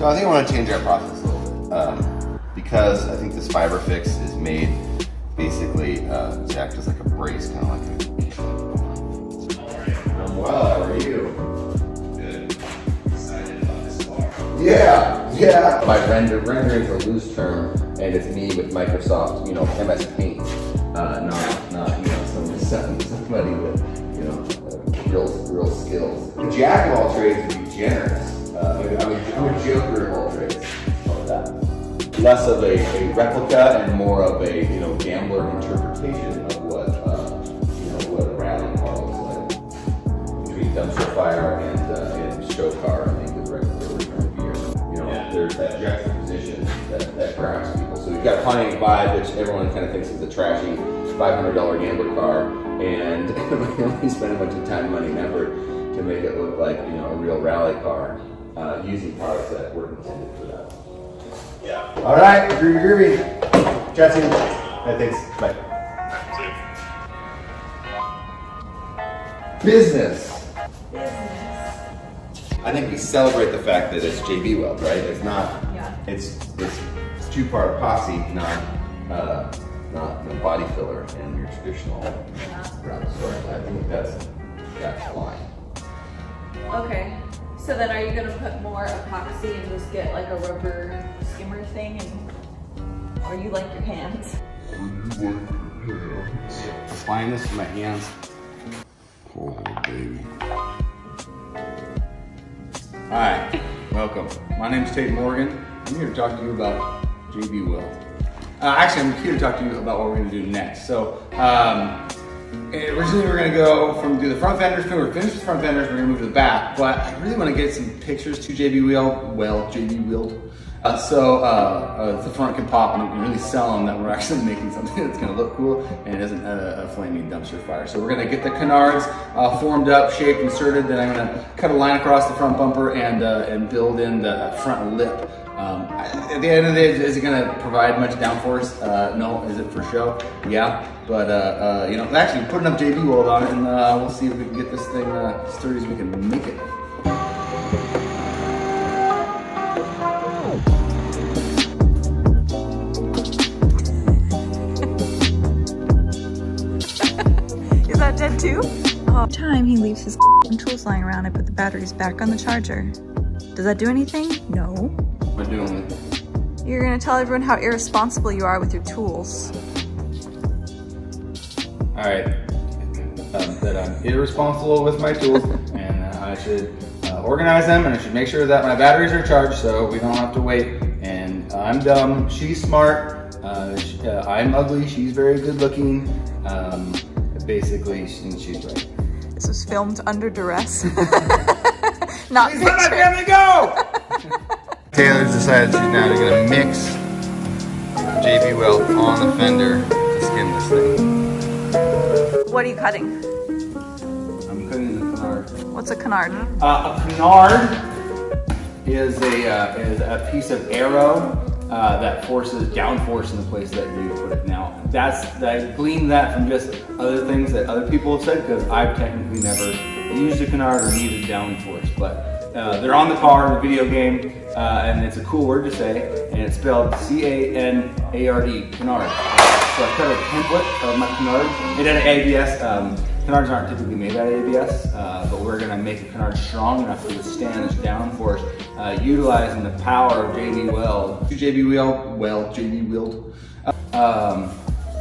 So I think I want to change our process a little bit because I think this fiber fix is made basically to act as like a brace, kind of like a... I'm well, how are you? Good. Excited about this car. Yeah. By rendering is a loose term, and it's me with Microsoft, you know, MS Paint, not you know, somebody with, you know, real skills. The jack of all trades would be generous. I'm a joker of all trades. Love that. Less of a replica and more of a, you know, gambler interpretation of what you know, what a rally car looks like. Between dumpster fire and show car, I think is regular return gear. You know, there's that juxtaposition that grabs people. So you've got a Pontiac vibe, which everyone kind of thinks is a trashy $500 gambler car, and we spend a bunch of time, money, and effort to make it look like, you know, a real rally car, using products that were intended for that. Yeah. All right, groovy. Chat soon. Thanks. Bye. Business. I think we celebrate the fact that it's JB Weld, right? It's not. Yeah. It's two-part epoxy, not the body filler in your traditional round story. I think that's fine. Okay. So then are you going to put more epoxy and just get like a rubber skimmer thing, or you like your hands? Applying this to my hands. Oh, baby. Hi, welcome. My name is Tate Morgan. I'm here to talk to you about JB Weld. Actually, I'm here to talk to you about what we're going to do next. So, originally we're going to go do the front fenders. We're finished with the front fenders. We're going to move to the back. But I really want to get some pictures to JB Weld. So the front can pop and we can really sell them that we're actually making something that's going to look cool and it isn't a flaming dumpster fire. So we're going to get the canards formed up, shaped, inserted. Then I'm going to cut a line across the front bumper and build in the front lip. At the end of the day, is it going to provide much downforce? No. Is it for show? Yeah. But you know, actually putting up JB Weld on it, and we'll see if we can get this thing as sturdy as we can make it. Is that dead too? All the time he leaves his tools lying around, I put the batteries back on the charger. Does that do anything? No. What am I doing with it? You're gonna tell everyone how irresponsible you are with your tools. All right, that I'm irresponsible with my tools, and I should organize them, and I should make sure that my batteries are charged so we don't have to wait. And I'm dumb, she's smart, I'm ugly, she's very good looking. Basically, she's right. This was filmed under duress. Not Please let my family go! Taylor's decided she's now going to mix JB Weld on the fender to skim this thing. What are you cutting? I'm cutting the canard. What's a canard? A canard is a piece of arrow that forces downforce in the place that you put it. Now, I gleaned that from just other things that other people have said, because I've technically never used a canard or needed downforce, but they're on the car in the video game, and it's a cool word to say, and it's spelled C-A-N-A-R-D, canard. So I cut a template of my canard. It had an ABS. Canards aren't typically made out of ABS, but we're gonna make a canard strong enough to withstand this downforce, utilizing the power of JB Weld. JB Weld.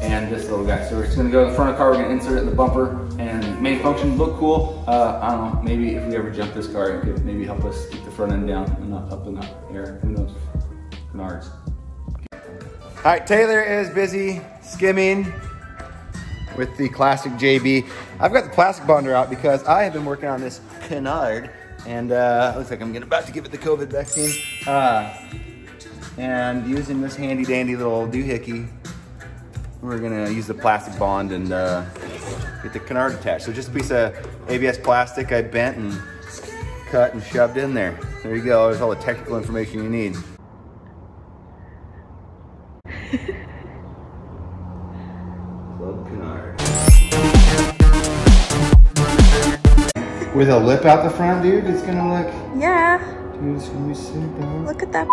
And this little guy. So we're just gonna go to the front of the car, we're gonna insert it in the bumper, and main function look cool. I don't know, maybe if we ever jump this car, it could maybe help us keep the front end down and not up in the air. Who knows? Canards. All right, Taylor is busy skimming with the classic JB. I've got the plastic bonder out because I have been working on this canard, and looks like I'm about to give it the COVID vaccine. And using this handy dandy little doohickey, we're gonna use the plastic bond and get the canard attached. So just a piece of ABS plastic I bent and cut and shoved in there. There you go, there's all the technical information you need. Club Canard. With a lip out the front, dude, it's gonna look... Yeah. Dude, it's gonna be sick, dog. Look at that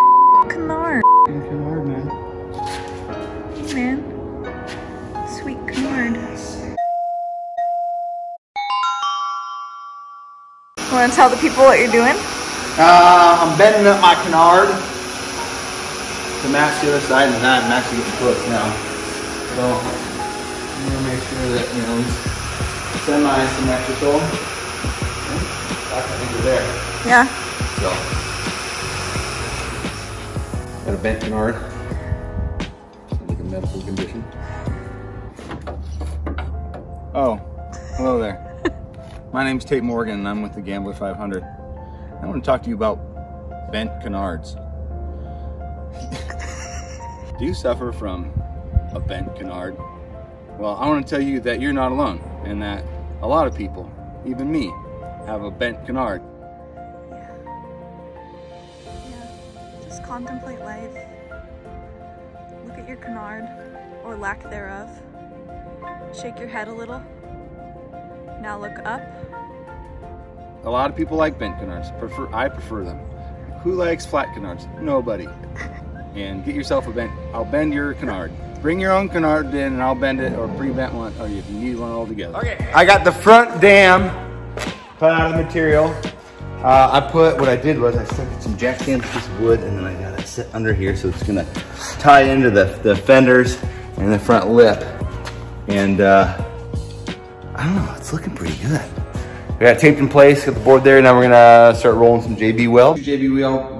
Canard. Canard, man. Man. Sweet Canard. Want to tell the people what you're doing? I'm bending up my Canard to match the other side, and I'm actually getting close now. So I'm gonna make sure that, you know, it's semi-symmetrical. I think we're there. Yeah. So, got a bent Canard. Like a medical condition. Oh, hello there. My name's Tate Morgan, and I'm with the Gambler 500. I want to talk to you about bent Canards. Do you suffer from a bent Canard? Well, I want to tell you that you're not alone, and that a lot of people, even me, have a bent Canard. Yeah. Just contemplate life. Look at your Canard, or lack thereof. Shake your head a little. Now look up. A lot of people like bent Canards. I prefer them. Who likes flat Canards? Nobody. And get yourself a bent. I'll bend your Canard. Bring your own Canard in and I'll bend it, or pre-bent one, or if you need one altogether. Okay, I got the front dam cut out of the material. What I did was I stuck some jack stands piece of wood, and then I got it set under here, so it's gonna tie into the fenders and the front lip. And I don't know, it's looking pretty good. We got it taped in place, got the board there. Now we're gonna start rolling some JB Weld. JB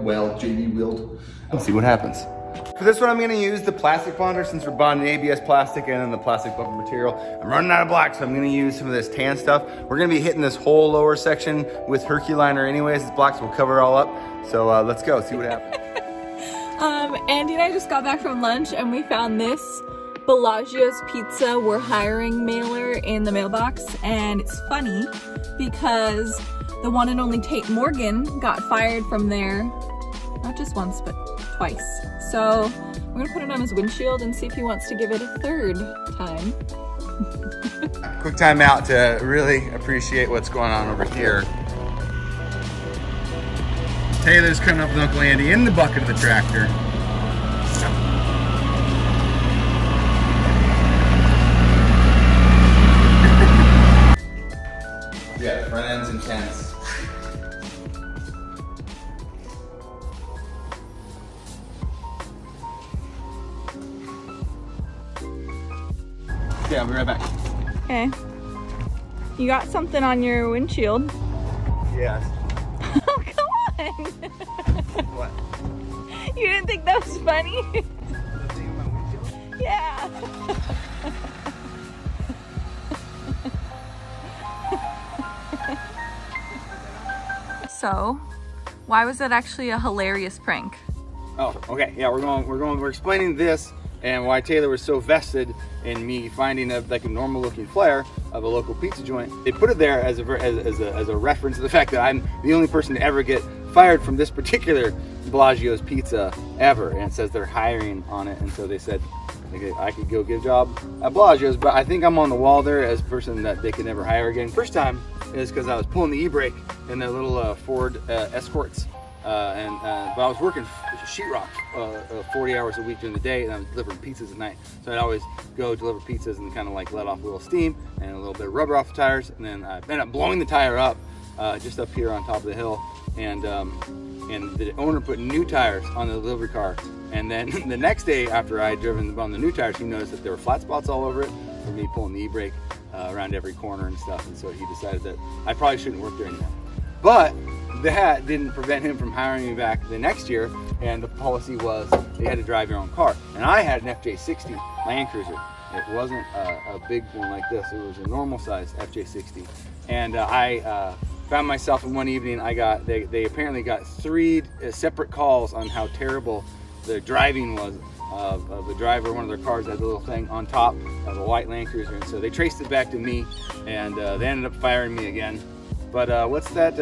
Weld. Let's see what happens. For this one, I'm gonna use the plastic bonder, since we're bonding ABS plastic and then the plastic bumper material. I'm running out of black, so I'm gonna use some of this tan stuff. We're gonna be hitting this whole lower section with Herculiner anyways. It's black, so we'll cover it all up. So let's go, see what happens. Andy and I just got back from lunch and we found this Bellagio's Pizza We're Hiring mailer in the mailbox, and it's funny because the one and only Tate Morgan got fired from there, not just once, but twice. So we're gonna put it on his windshield and see if he wants to give it a third time. Quick time out to really appreciate what's going on over here. Taylor's coming up with Uncle Andy in the bucket of the tractor. Yeah, front end's intense. Yeah, I'll be right back. Okay. You got something on your windshield. Yes. Oh, come on! What? You didn't think that was funny? Yeah. So, why was that actually a hilarious prank? Oh, okay. Yeah, we're explaining this and why Taylor was so vested in me finding like a normal looking flare of a local pizza joint. They put it there as a reference to the fact that I'm the only person to ever get fired from this particular Bellagio's Pizza ever, and it says they're hiring on it, and so they said I could go get a job at Bellagio's, but I think I'm on the wall there as a person that they could never hire again. First time is because I was pulling the e-brake in their little Ford Escorts, but I was working sheetrock 40 hours a week during the day, and I was delivering pizzas at night. So I'd always go deliver pizzas and kind of like let off a little steam and a little bit of rubber off the tires, and then I ended up blowing the tire up just up here on top of the hill, and the owner put new tires on the delivery car. And then the next day after I had driven on the new tires, he noticed that there were flat spots all over it for me pulling the e-brake around every corner and stuff, and so he decided that I probably shouldn't work there anymore. But that didn't prevent him from hiring me back the next year, and the policy was they had to drive your own car. And I had an FJ60 Land Cruiser. It wasn't a big one like this, it was a normal size FJ60. And I found myself in one evening, they apparently got 3 separate calls on how terrible the driving was of the driver. One of their cars had a little thing on top of a white Land Cruiser, and so they traced it back to me, and they ended up firing me again. But what's that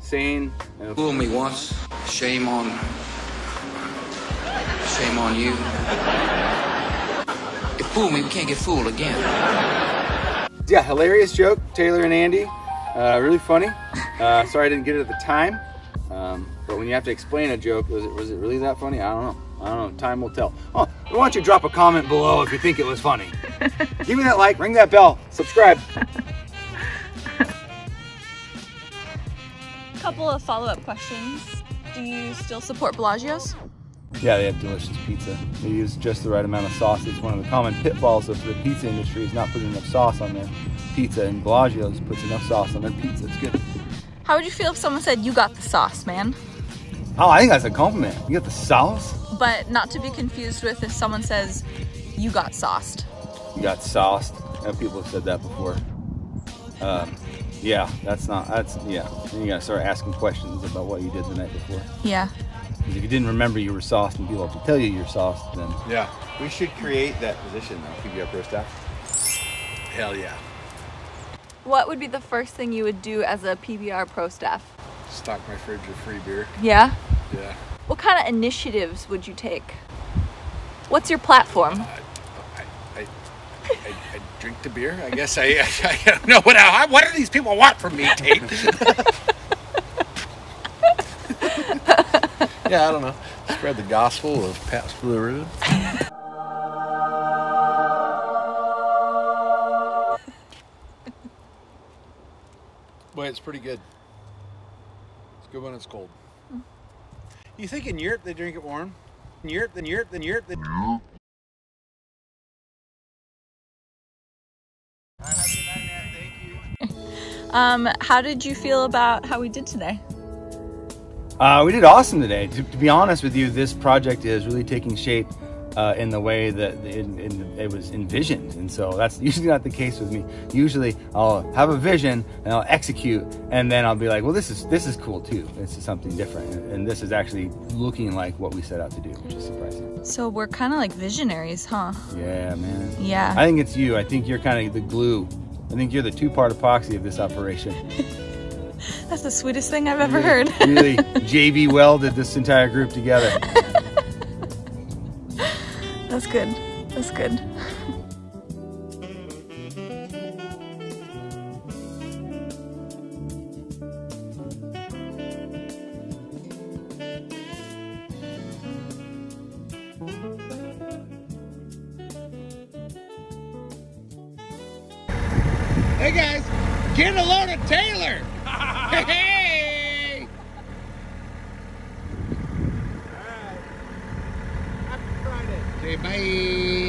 saying? Fool me once, shame on you. You fool me, we can't get fooled again. Yeah, hilarious joke, Taylor and Andy. Really funny. Sorry I didn't get it at the time. But when you have to explain a joke, was it really that funny? I don't know. Time will tell. Oh, why don't you drop a comment below if you think it was funny? Give me that like, ring that bell, subscribe. Couple of follow-up questions. Do you still support Bellagio's? Yeah, they have delicious pizza. They use just the right amount of sauce. It's one of the common pitfalls of the pizza industry is not putting enough sauce on their pizza, and Bellagio's puts enough sauce on their pizza. It's good. How would you feel if someone said, you got the sauce, man? Oh, I think that's a compliment. You got the sauce? But not to be confused with if someone says, you got sauced. You got sauced. People have said that before. Yeah, yeah. Then you gotta start asking questions about what you did the night before. Yeah. Because if you didn't remember you were sauced and people have to tell you you're sauced, then... Yeah, we should create that position though, PBR Pro Staff. Hell yeah. What would be the first thing you would do as a PBR Pro Staff? Stock my fridge with free beer. Yeah? Yeah. What kind of initiatives would you take? What's your platform? I drink the beer. I guess I don't know what do these people want from me, Tate? Yeah, I don't know. Spread the gospel of Pabst Blue Ribbon. Boy, it's pretty good. It's good when it's cold. You think in Europe they drink it warm? In Europe. How did you feel about how we did today? We did awesome today. To be honest with you, this project is really taking shape in the way that it was envisioned, and so that's usually not the case with me. Usually I'll have a vision and I'll execute, and then I'll be like, well, this is cool too. This is something different, and this is actually looking like what we set out to do, which is surprising. So we're kind of like visionaries, huh? Yeah, man. Yeah. I think it's you. I think you're kind of the glue. I think you're the two-part epoxy of this operation. That's the sweetest thing I've ever heard. Really, JB welded this entire group together. That's good. That's good. Hey guys, get a load of Taylor! Hey! Alright. Happy Friday. Say bye.